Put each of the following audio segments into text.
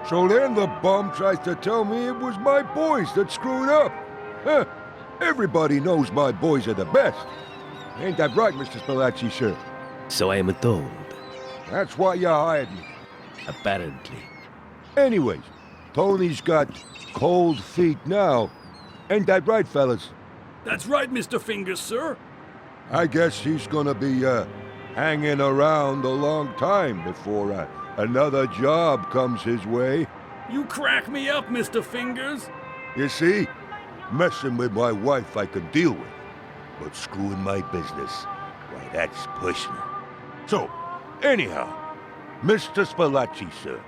So then the bum tries to tell me it was my boys that screwed up. Huh. Everybody knows my boys are the best. Ain't that right, Mr. Spalacci, sir? So I am told. That's why you hired me. Apparently. Anyways, Tony's got cold feet now. Ain't that right, fellas? That's right, Mr. Fingers, sir. I guess he's gonna be, hanging around a long time before, another job comes his way. You crack me up, Mr. Fingers. You see? Messing with my wife I can deal with. But screwing my business, why, that's personal. So, anyhow, Mr. Spalacci, sir,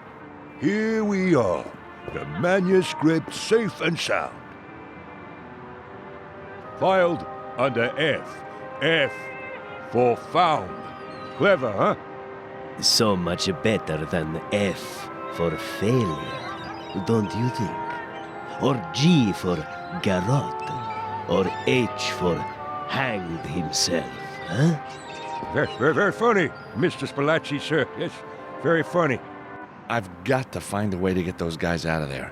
here we are. The manuscript safe and sound. Filed under F. F for found. Clever, huh? So much better than F for failure, don't you think? Or G for garrote, or H for hanged himself, huh? Very funny, Mr. Spalacci, sir. Yes, very funny. I've got to find a way to get those guys out of there.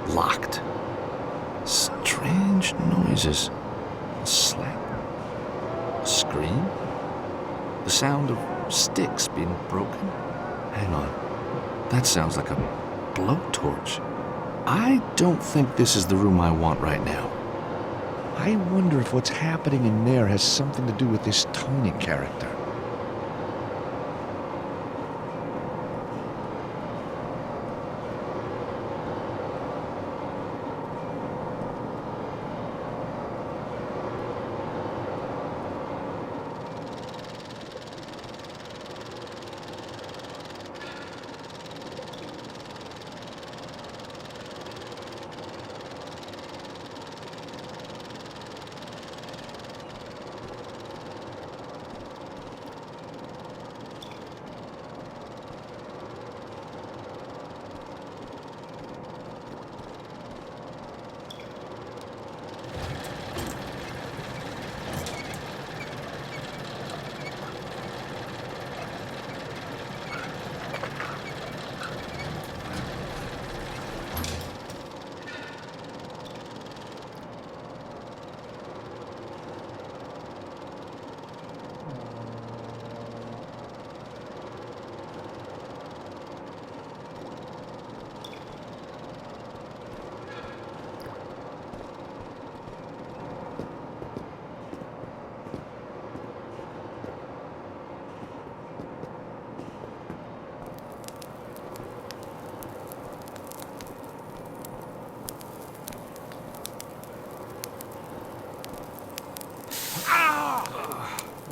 Locked. Strange noises. A slap. A scream. The sound of sticks being broken. Hang on. That sounds like a blowtorch. I don't think this is the room I want right now. I wonder if what's happening in there has something to do with this Tony character.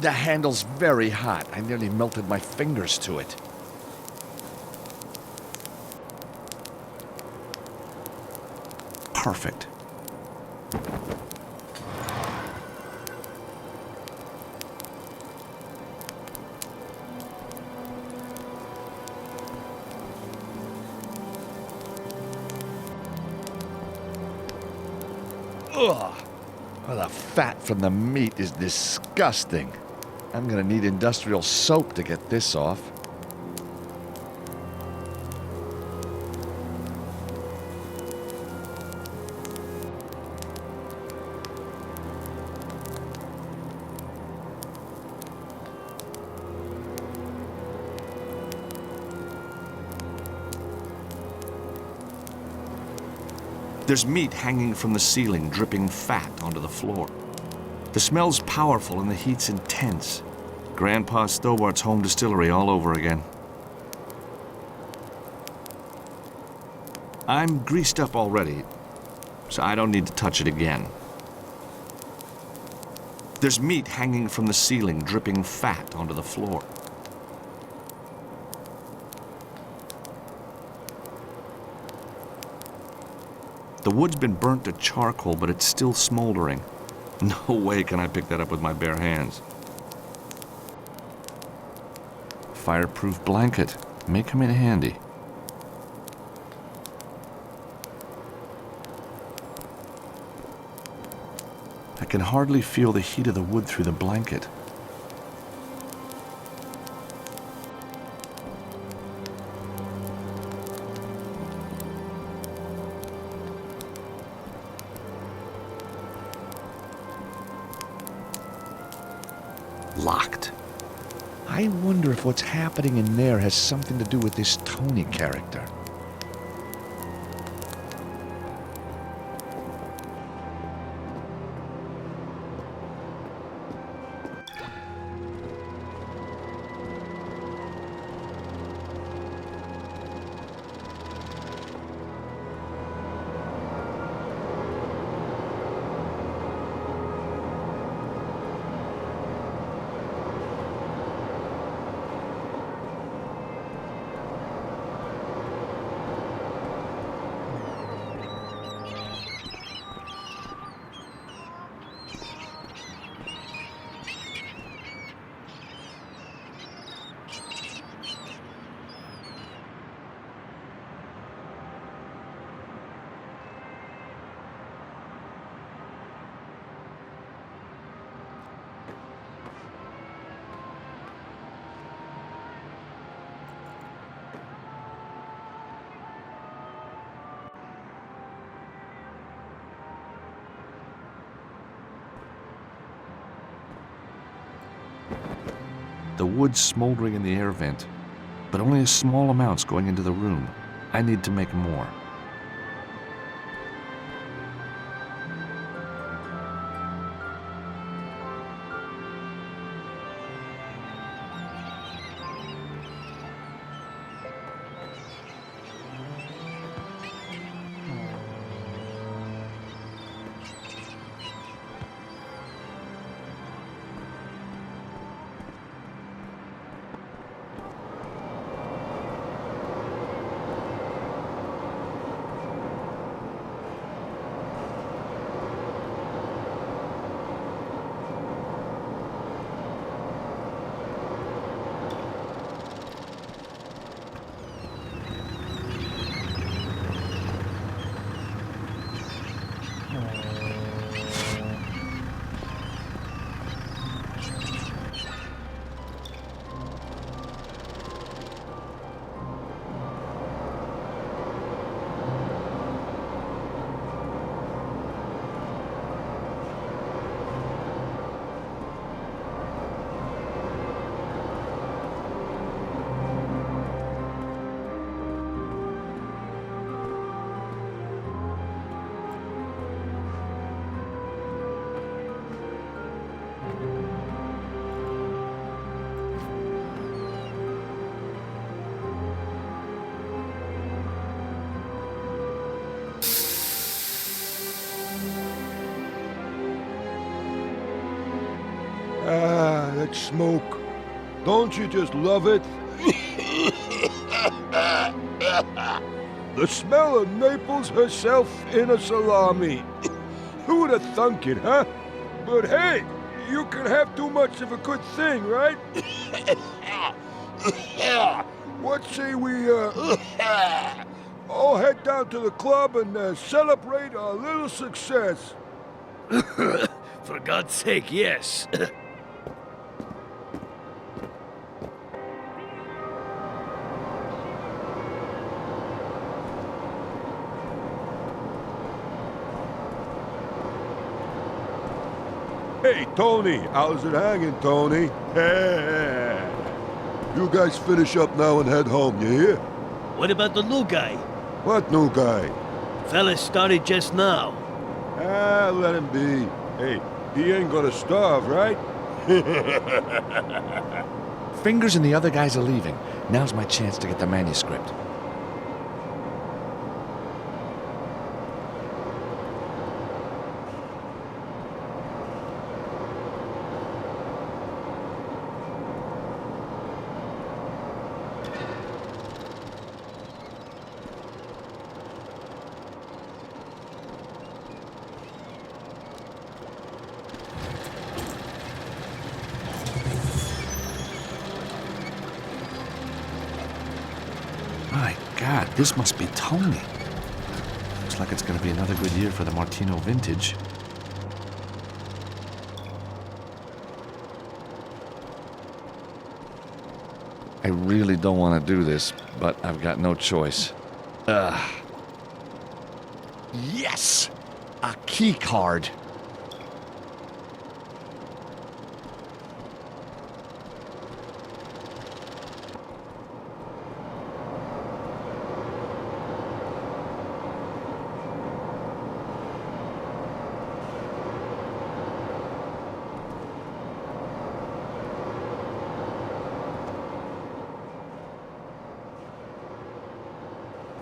The handle's very hot. I nearly melted my fingers to it. Perfect. Ugh. Well, the fat from the meat is disgusting. I'm gonna need industrial soap to get this off. There's meat hanging from the ceiling, dripping fat onto the floor. The smell's powerful and the heat's intense. Grandpa Stobart's home distillery all over again. I'm greased up already, so I don't need to touch it again. There's meat hanging from the ceiling, dripping fat onto the floor. The wood's been burnt to charcoal, but it's still smoldering. No way can I pick that up with my bare hands. Fireproof blanket may come in handy. I can hardly feel the heat of the wood through the blanket. Locked. I wonder if what's happening in there has something to do with this Tony character. The wood's smoldering in the air vent, but only a small amount's going into the room. I need to make more. Ah, that smoke. Don't you just love it? The smell of Naples herself in a salami. Who would have thunk it, huh? But hey, you can have too much of a good thing, right? What say we, all head down to the club and celebrate our little success? For God's sake, yes. Hey, Tony, how's it hanging, Tony? You guys finish up now and head home, you hear? What about the new guy? What new guy? Fella started just now. Ah, let him be. Hey, he ain't gonna starve, right? Fingers and the other guys are leaving. Now's my chance to get the manuscript. My God, this must be Tony. Looks like it's gonna be another good year for the Martino vintage. I really don't want to do this, but I've got no choice. Yes! A key card!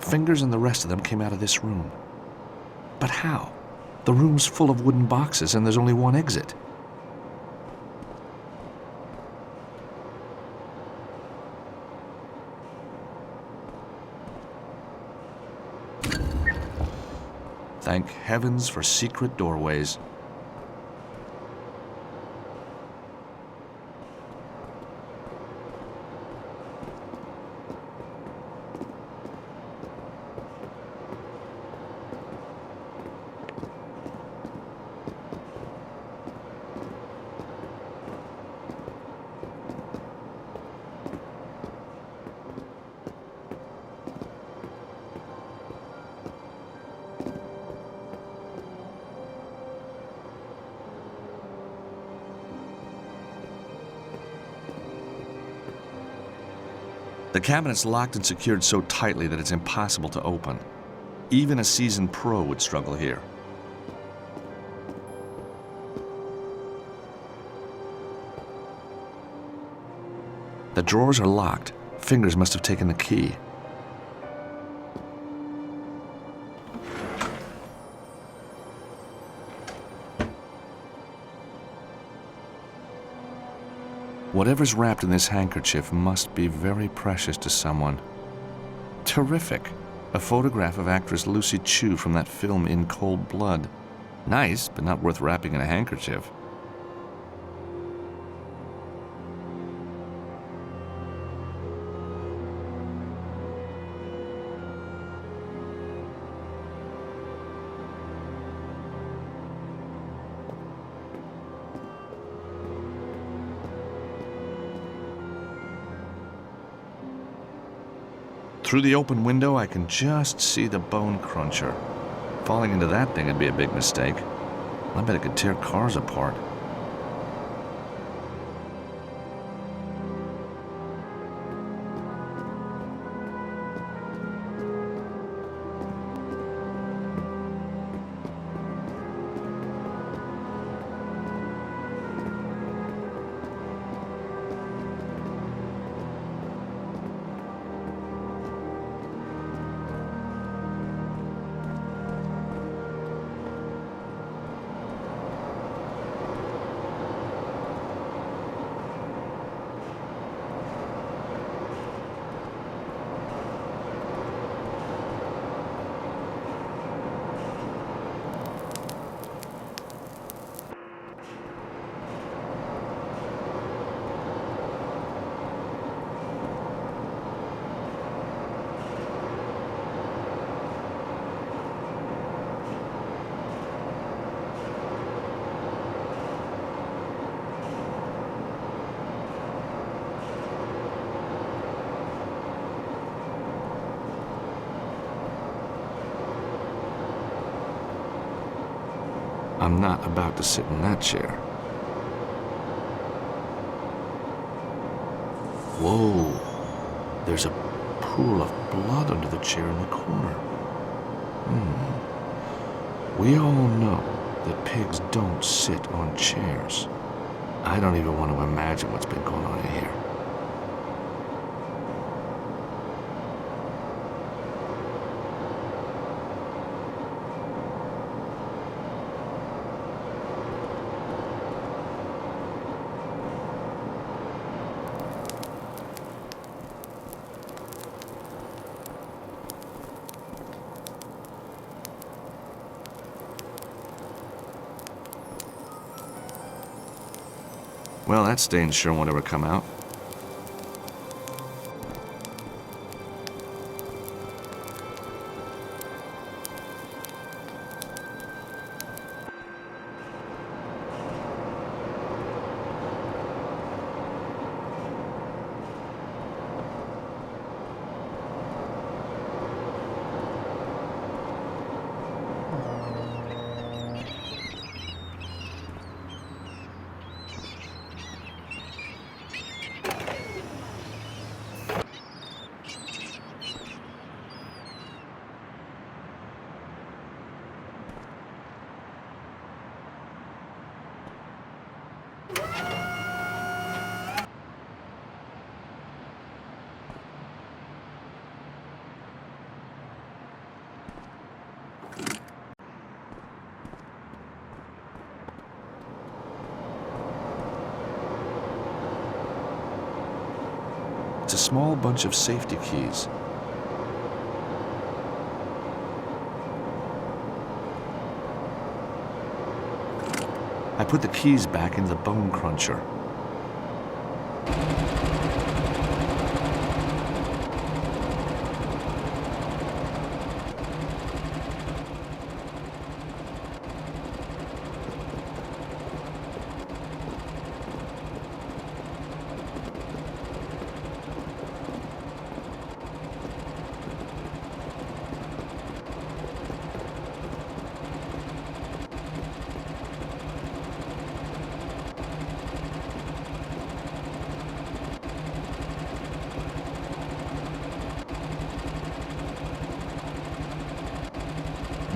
Fingers and the rest of them came out of this room. But how? The room's full of wooden boxes and there's only one exit. Thank heavens for secret doorways. The cabinet's locked and secured so tightly that it's impossible to open. Even a seasoned pro would struggle here. The drawers are locked. Fingers must have taken the key. Whatever's wrapped in this handkerchief must be very precious to someone. Terrific. A photograph of actress Lucy Chu from that film In Cold Blood. Nice, but not worth wrapping in a handkerchief. Through the open window, I can just see the bone cruncher. Falling into that thing would be a big mistake. I bet it could tear cars apart. I'm not about to sit in that chair. Whoa, there's a pool of blood under the chair in the corner. We all know that pigs don't sit on chairs. I don't even want to imagine what's been going on in here. Well, that stain sure won't ever come out. It's a small bunch of safety keys. I put the keys back in the bone cruncher.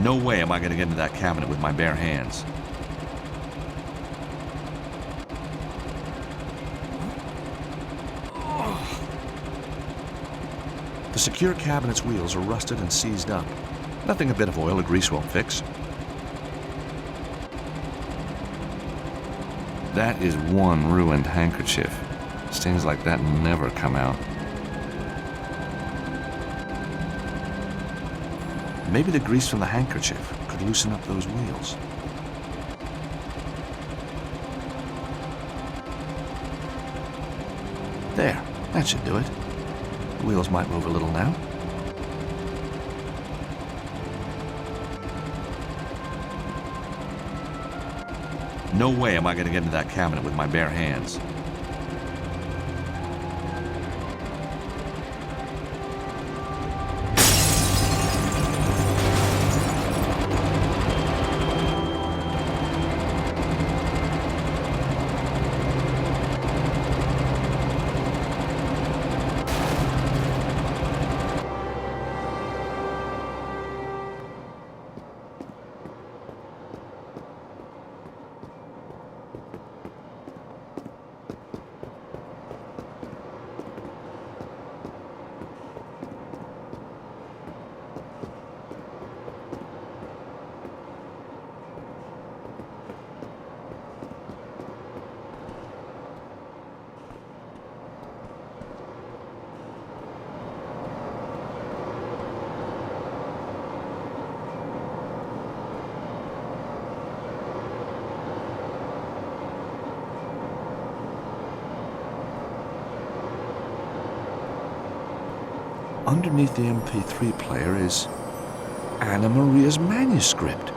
No way am I going to get into that cabinet with my bare hands. The secure cabinet's wheels are rusted and seized up. Nothing a bit of oil or grease won't fix. That is one ruined handkerchief. Stains like that never come out. Maybe the grease from the handkerchief could loosen up those wheels. There, that should do it. The wheels might move a little now. No way am I going to get into that cabinet with my bare hands. Underneath the MP3 player is Anna Maria's manuscript.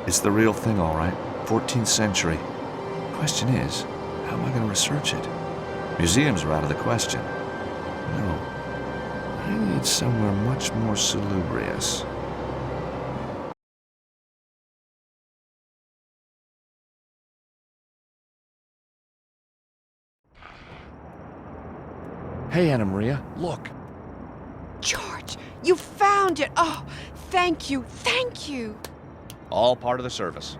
It's the real thing, all right. 14th century. Question is, how am I going to research it? Museums are out of the question. No. I need somewhere much more salubrious. Hey, Anna Maria, look. George, you found it! Oh, thank you, thank you! All part of the service.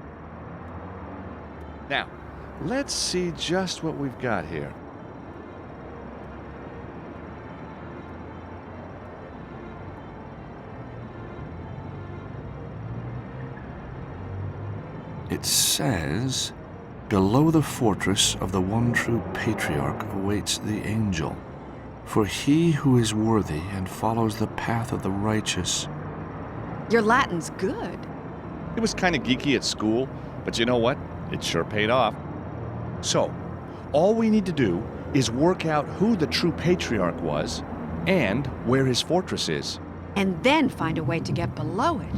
Now, let's see just what we've got here. It says, below the fortress of the one true patriarch awaits the angel. For he who is worthy and follows the path of the righteous. Your Latin's good. It was kind of geeky at school, but you know what? It sure paid off. So, all we need to do is work out who the true patriarch was and where his fortress is. And then find a way to get below it.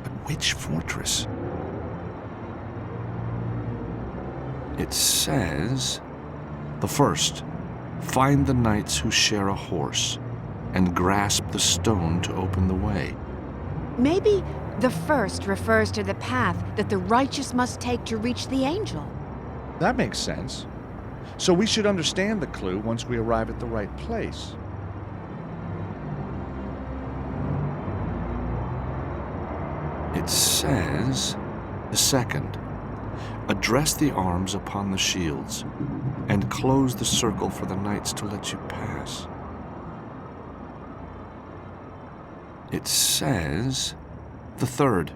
But which fortress? It says, the first, find the knights who share a horse and grasp the stone to open the way. Maybe the first refers to the path that the righteous must take to reach the angel. That makes sense. So we should understand the clue once we arrive at the right place. It says, the second, address the arms upon the shields, and close the circle for the knights to let you pass. It says, the third,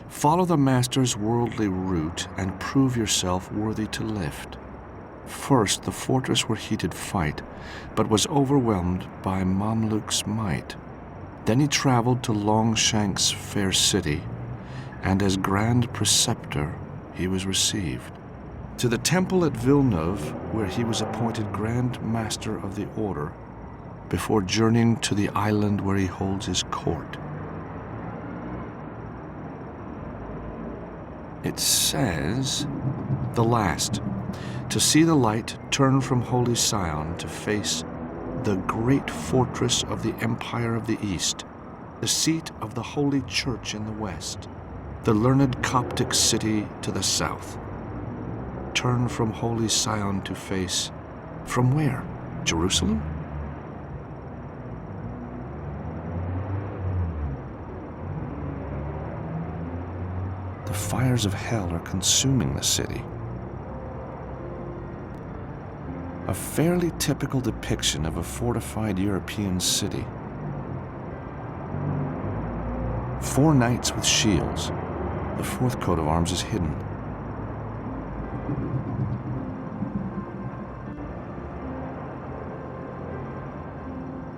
follow the master's worldly route and prove yourself worthy to lift. First, the fortress where he did fight, but was overwhelmed by Mamluk's might. Then he traveled to Longshank's fair city, and as grand preceptor he was received. To the temple at Villeneuve, where he was appointed Grand Master of the Order, before journeying to the island where he holds his court. It says, the last, to see the light turn from Holy Sion to face the great fortress of the Empire of the East, the seat of the Holy Church in the west, the learned Coptic city to the south. Turn from Holy Sion to face, from where? Jerusalem? The fires of hell are consuming the city. A fairly typical depiction of a fortified European city. 4 knights with shields. The 4th coat of arms is hidden.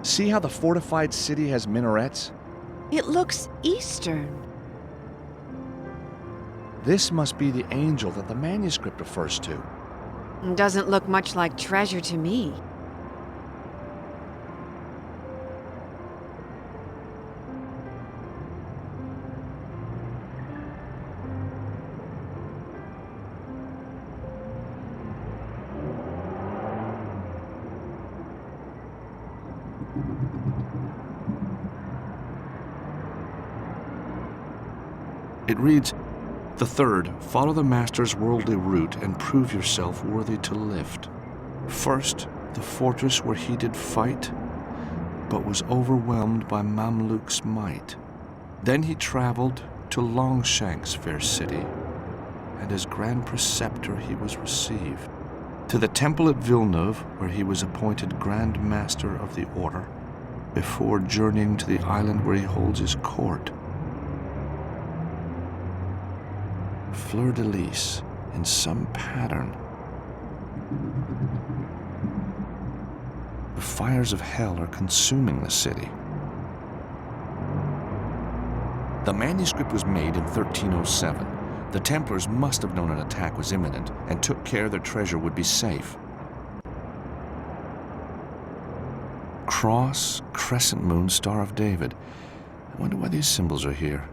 See how the fortified city has minarets? It looks Eastern. This must be the angel that the manuscript refers to. Doesn't look much like treasure to me. It reads, the third, follow the master's worldly route and prove yourself worthy to lift. First, the fortress where he did fight, but was overwhelmed by Mamluk's might. Then he traveled to Longshank's fair city, and as grand preceptor he was received. To the temple at Villeneuve, where he was appointed Grand Master of the Order, before journeying to the island where he holds his court. Fleur-de-lis in some pattern. The fires of hell are consuming the city. The manuscript was made in 1307. The Templars must have known an attack was imminent and took care their treasure would be safe. Cross, crescent moon, Star of David. I wonder why these symbols are here.